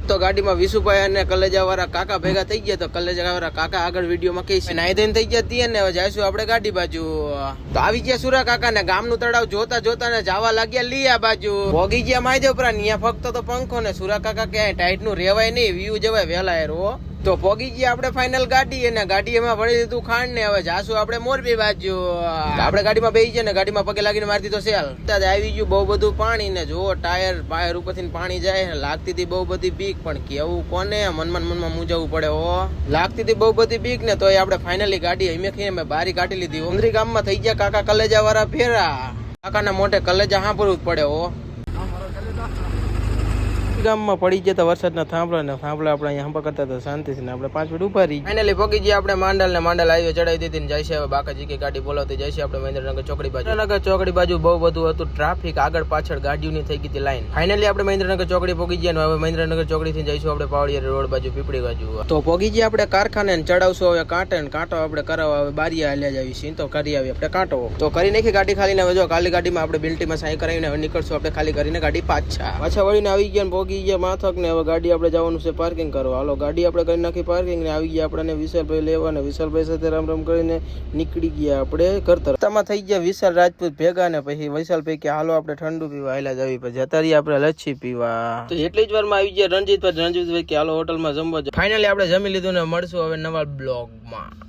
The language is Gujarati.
તો ગાડીમાં વિશુભાઈ અને કલેજા વાળા કાકા ભેગા થઈ ગયા. તો કલેજા વાળા કાકા આગળ વિડીયોમાં કહીશ નાઈ ધોઈને થઈ ગયા તી ને હવે જઈશું આપણે ગાડી બાજુ. તો આવી ગયા સુરા કાકા ને ગામનું તળાવ જોતા જોતા ને જવા લાગ્યા લીયા બાજુ. ભોગી ગયા માય ઉપરા ન્યા ફક્ત તો પંખો ને સુરા કાકા ક્યાંય ટાઈટ નું રેવાય નહીં, વ્યૂ જવાય વેલા રો. તો પોગી ગયા આપણે ફાઇનલ ગાડી અને ગાડી એમાં ભરી દીધું ખાંડ ને હવે જાશું આપણે મોરબી બાજુ. આપણે ગાડીમાં બેસી છે ને ગાડીમાં પગે લાગીને મારતી તો સેલ આવી ગયું બહુ બધું પાણી ને જો ટાયર ઉપરથી પાણી જાય. લાગતી હતી બહુ બધી બીક પણ કેવું કોને મનમાં મૂંઝવવું પડે. લાગતી હતી બહુ બધી બીક ને તો આપણે ફાઇનલી ગાડી અમે બારી કાઢી લીધી. ઉમરી ગામમાં થઈ ગયા કાકા કલેજા વાળા ફેરા. કાકાના મોઢે કલેજા સાંભળવું જ પડે. ગામમાં પડી ગયા વરસાદના થાંભલા ને થાંભલા આપણે અહીંયા હંપા કરતા હતા શાંતિથી ને આપણે 5 મિનિટ ઉભા રહી. ફાઇનલી પગી ગયા આપણે માંડલ હાઈવે ચડાવી દીધી ને જાય છે હવે બાકાજી કે ગાડી બોલાવતી જાય છે આપણે મહેન્દ્રનગર ચોકડી બાજુ. મહેન્દ્રનગર ચોકડી બાજુ બહુ બધું હતું ટ્રાફિક, આગળ પાછળ ગાડીઓની થઈ ગઈ હતી લાઈન. ફાઇનલી આપણે મહેન્દ્રનગર ચોકડી પગી ગયા ને હવે મહેન્દ્રનગર ચોકડી થી જઈશું આપણે પાવડિયા રોડ બાજુ પીપળી બાજુ. તો પગી ગયા આપણે કારખાને ચડાવશું હવે કાંટે ને કાંટો આપણે કરાવવા હવે બારીયા હાલ્યા જાવી તો કરી આવી આપણે કાંટો તો કરી નાખી ગાડી ખાલી ને હવે જો કાલી ગાડીમાં આપણે બિલ્ટીમાં સાઈ કરાવીને હવે નીકળશું આપણે ખાલી કરીને ગાડી પાછા વળીને આવી ગયા પગી ગયા માથક ને હવે ગાડી આપણે જવાનું છે પાર્કિંગ કરવા. હાલો ગાડી આપણે કરી નાખી પાર્કિંગ ને આવી ગયા આપણને વિશાલભાઈ લેવા ને વિશાલભાઈ સાથે રામ રામ કરીને નીકળી ગયા આપણે કરતા. રસ્તામાં થઈ ગયા વિશાલ રાજપૂત ભેગા ને પછી વિશાલભાઈ કે હાલો આપણે ઠંડુ પીવા હાલ્યા જવી પછી જતા રહીએ આપણે લચ્છી પીવા. તો એટલી જ વારમાં આવી ગયા રણજીતભાઈ કે હાલો હોટલમાં જમવા. ફાઇનલી આપણે જમી લીધું ને મળશું હવે નવા બ્લોગમાં.